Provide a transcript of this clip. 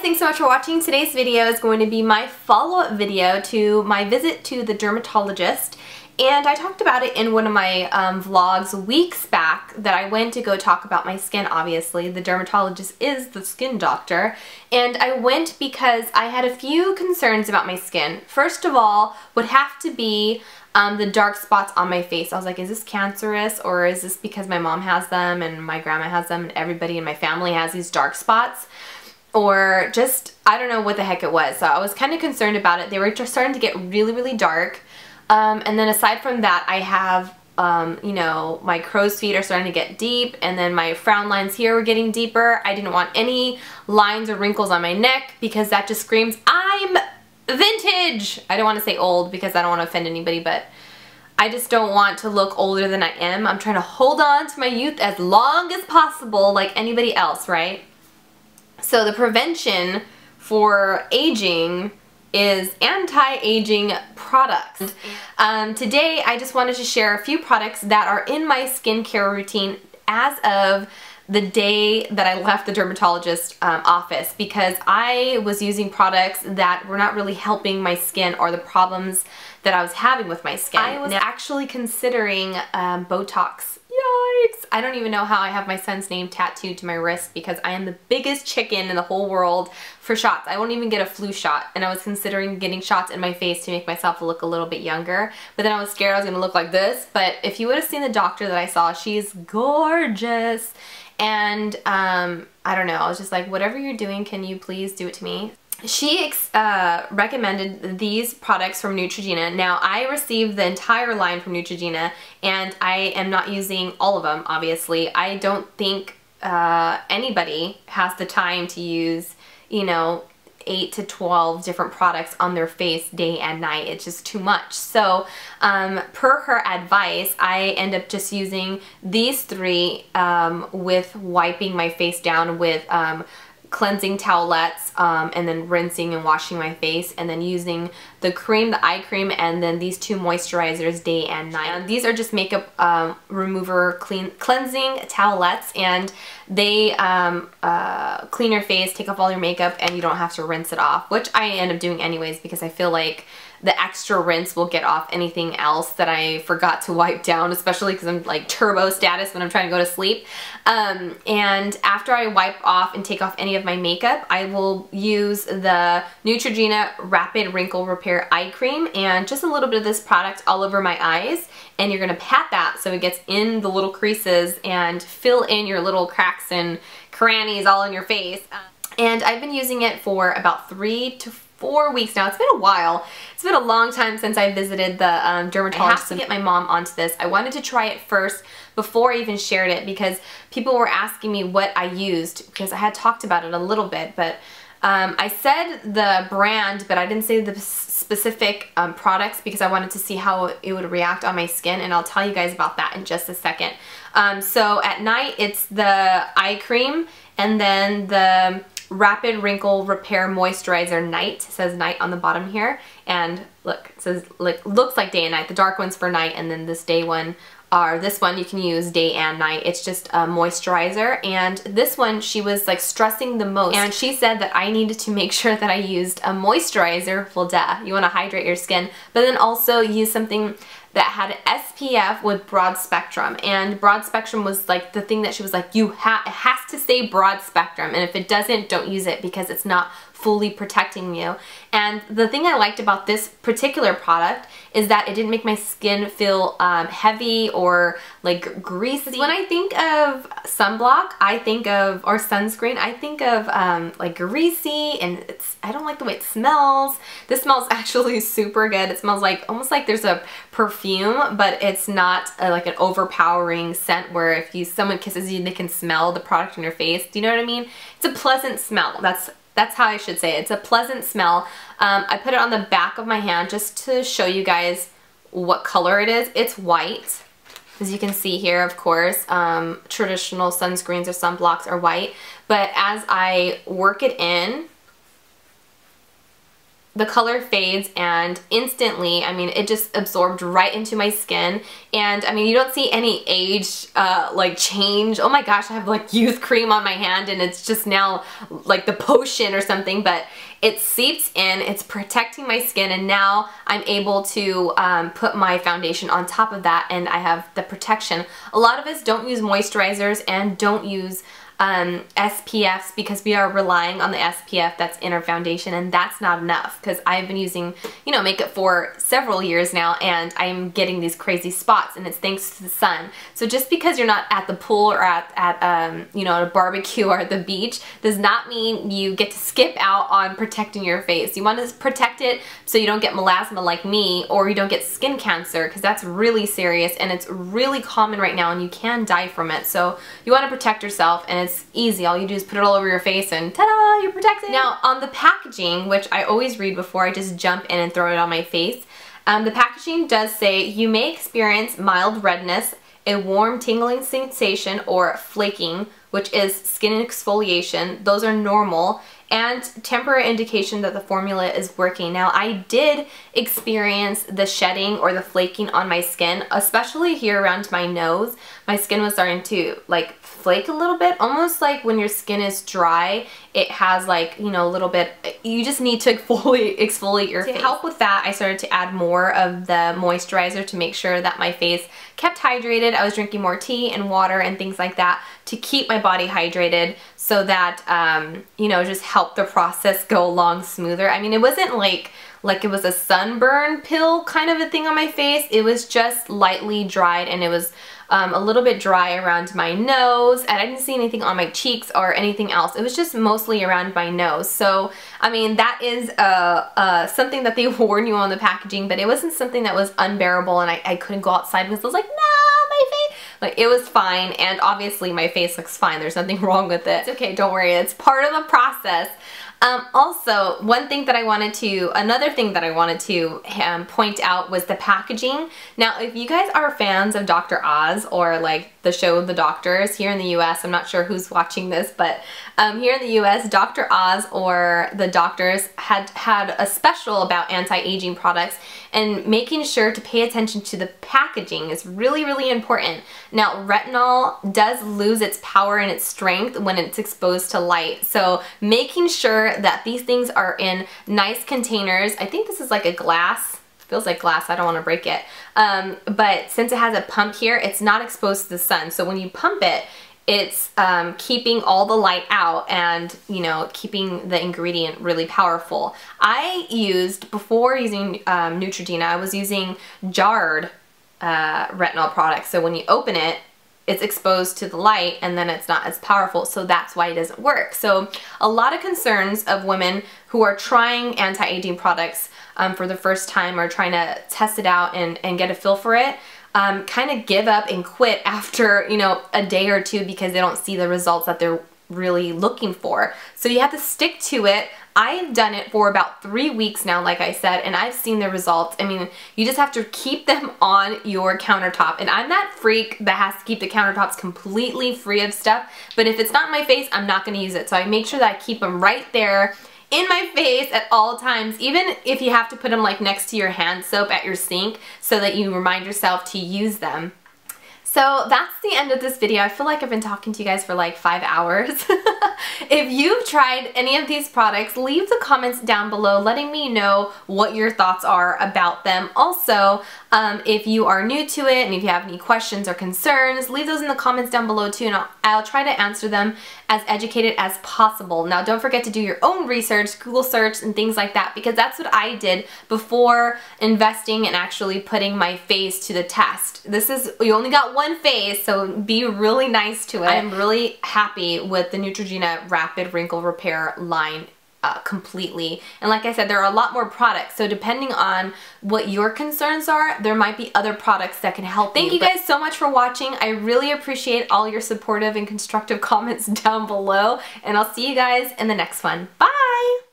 thanks so much for watching. Today's video is going to be my follow-up video to my visit to the dermatologist. And I talked about it in one of my vlogs weeks back that I went to go talk about my skin, obviously. The dermatologist is the skin doctor. And I went because I had a few concerns about my skin. First of all, would have to be the dark spots on my face. I was like, is this cancerous, or is this because my mom has them and my grandma has them and everybody in my family has these dark spots? Or just, I don't know what the heck it was. So I was kind of concerned about it. They were just starting to get really, really dark. And then aside from that, I have, you know, my crow's feet are starting to get deep, and then my frown lines here were getting deeper. I didn't want any lines or wrinkles on my neck because that just screams, I'm vintage! I don't want to say old because I don't want to offend anybody, but I just don't want to look older than I am. I'm trying to hold on to my youth as long as possible like anybody else, right? So the prevention for aging is anti-aging products. Today I just wanted to share a few products that are in my skincare routine as of the day that I left the dermatologist office, because I was using products that were not really helping my skin or the problems that I was having with my skin. I was actually considering Botox. Yikes! I don't even know how I have my son's name tattooed to my wrist because I am the biggest chicken in the whole world for shots. I won't even get a flu shot, and I was considering getting shots in my face to make myself look a little bit younger, but then I was scared I was going to look like this. But if you would have seen the doctor that I saw, she's gorgeous, and I don't know, I was just like, whatever you're doing, can you please do it to me? She recommended these products from Neutrogena. Now, I received the entire line from Neutrogena, and I am not using all of them, obviously. I don't think anybody has the time to use, you know, 8 to 12 different products on their face day and night. It's just too much. So per her advice, I end up just using these three with wiping my face down with cleansing towelettes, and then rinsing and washing my face, and then using the cream, the eye cream, and then these two moisturizers day and night. And these are just makeup remover cleansing towelettes, and they clean your face, take off all your makeup, and you don't have to rinse it off, which I end up doing anyways because I feel like the extra rinse will get off anything else that I forgot to wipe down, especially because I'm like turbo status when I'm trying to go to sleep. And after I wipe off and take off any of my makeup, I will use the Neutrogena Rapid Wrinkle Repair Eye Cream and just a little bit of this product all over my eyes. And you're going to pat that so it gets in the little creases and fill in your little cracks and crannies all in your face. And I've been using it for about 3 to 4 weeks now. It's been a while. It's been a long time since I visited the dermatologist. I have to get my mom onto this. I wanted to try it first before I even shared it because people were asking me what I used, because I had talked about it a little bit, but I said the brand, but I didn't say the specific products because I wanted to see how it would react on my skin, and I'll tell you guys about that in just a second. So at night it's the eye cream, and then the Rapid Wrinkle Repair Moisturizer Night. It says night on the bottom here, and look, it says looks like day and night. The dark one's for night, and then this day one, or this one you can use day and night. It's just a moisturizer, and this one she was like stressing the most, and she said that I needed to make sure that I used a moisturizer. Well, duh, you want to hydrate your skin, but then also use something that had SPF with broad spectrum, and broad spectrum was like the thing that she was like, it has to say broad spectrum, and if it doesn't, don't use it because it's not fully protecting you. And the thing I liked about this particular product is that it didn't make my skin feel heavy or like greasy. When I think of sunblock, I think of, or sunscreen, I think of like greasy, and I don't like the way it smells. This smells actually super good. It smells like almost like there's a perfume, but it's not like an overpowering scent where if someone kisses you, they can smell the product on your face. Do you know what I mean? It's a pleasant smell. That's how I should say it. It's a pleasant smell. I put it on the back of my hand just to show you guys what color it is. It's white. As you can see here, of course, traditional sunscreens or sunblocks are white. But as I work it in, the color fades and instantly, I mean, it just absorbed right into my skin. And I mean, you don't see any age like change. Oh my gosh, I have like youth cream on my hand and it's just now like the potion or something, but it seeps in, it's protecting my skin, and now I'm able to put my foundation on top of that and I have the protection. A lot of us don't use moisturizers and don't use SPFs because we are relying on the SPF that's in our foundation, and that's not enough because I've been using, you know, makeup for several years now and I'm getting these crazy spots, and it's thanks to the sun. So just because you're not at the pool or at you know, a barbecue or at the beach does not mean you get to skip out on protecting your face. You want to protect it so you don't get melasma like me, or you don't get skin cancer, because that's really serious and it's really common right now and you can die from it. So you want to protect yourself, and it's easy. All you do is put it all over your face and ta-da, you're protected. Now on the packaging, which I always read before I just jump in and throw it on my face, the packaging does say you may experience mild redness, a warm tingling sensation, or flaking, which is skin exfoliation. Those are normal, and temporary indication that the formula is working. Now I did experience the shedding or the flaking on my skin, especially here around my nose. My skin was starting to like flake a little bit, almost like when your skin is dry, it has like, you know, a little bit, you just need to exfoliate your face. To help with that, I started to add more of the moisturizer to make sure that my face kept hydrated. I was drinking more tea and water and things like that to keep my body hydrated so that, you know, just help the process go along smoother. I mean, it wasn't like it was a sunburn pill kind of a thing on my face. It was just lightly dried, and it was a little bit dry around my nose, and I didn't see anything on my cheeks or anything else. It was just mostly around my nose. So, I mean, that is something that they warn you on the packaging, but it wasn't something that was unbearable, and I couldn't go outside because I was like, no, my face. Like, it was fine, and obviously my face looks fine. There's nothing wrong with it. It's okay, don't worry. It's part of the process. Also, another thing that I wanted to point out was the packaging. Now, if you guys are fans of Dr. Oz or like the show The Doctors here in the US, I'm not sure who's watching this, but here in the US, Dr. Oz or The Doctors had a special about anti-aging products, and making sure to pay attention to the packaging is really, really important. Now, retinol does lose its power and its strength when it's exposed to light, so making sure that these things are in nice containers. I think this is like a glass. Feels like glass, I don't want to break it. But since it has a pump here, it's not exposed to the sun. So when you pump it, it's keeping all the light out and, you know, keeping the ingredient really powerful. I used, before using Neutrogena, I was using jarred retinol products. So when you open it, it's exposed to the light and then it's not as powerful, so that's why it doesn't work. So a lot of concerns of women who are trying anti-aging products for the first time or trying to test it out and get a feel for it, kind of give up and quit after, you know, a day or two because they don't see the results that they're really looking for. So you have to stick to it. I've done it for about 3 weeks now, like I said, and I've seen the results. I mean, you just have to keep them on your countertop. And I'm that freak that has to keep the countertops completely free of stuff. But if it's not in my face, I'm not going to use it. So I make sure that I keep them right there in my face at all times, even if you have to put them like next to your hand soap at your sink so that you remind yourself to use them. So that's the end of this video. I feel like I've been talking to you guys for like 5 hours. If you've tried any of these products, leave the comments down below letting me know what your thoughts are about them. Also, if you are new to it and if you have any questions or concerns, leave those in the comments down below too, and I'll try to answer them as educated as possible. Now, don't forget to do your own research, Google search and things like that, because that's what I did before investing and actually putting my face to the test. You only got one face, so be really nice to it. I'm really happy with the Neutrogena Rapid Wrinkle Repair line completely. And like I said, there are a lot more products, so depending on what your concerns are, there might be other products that can help you. Thank you guys so much for watching. I really appreciate all your supportive and constructive comments down below, and I'll see you guys in the next one. Bye!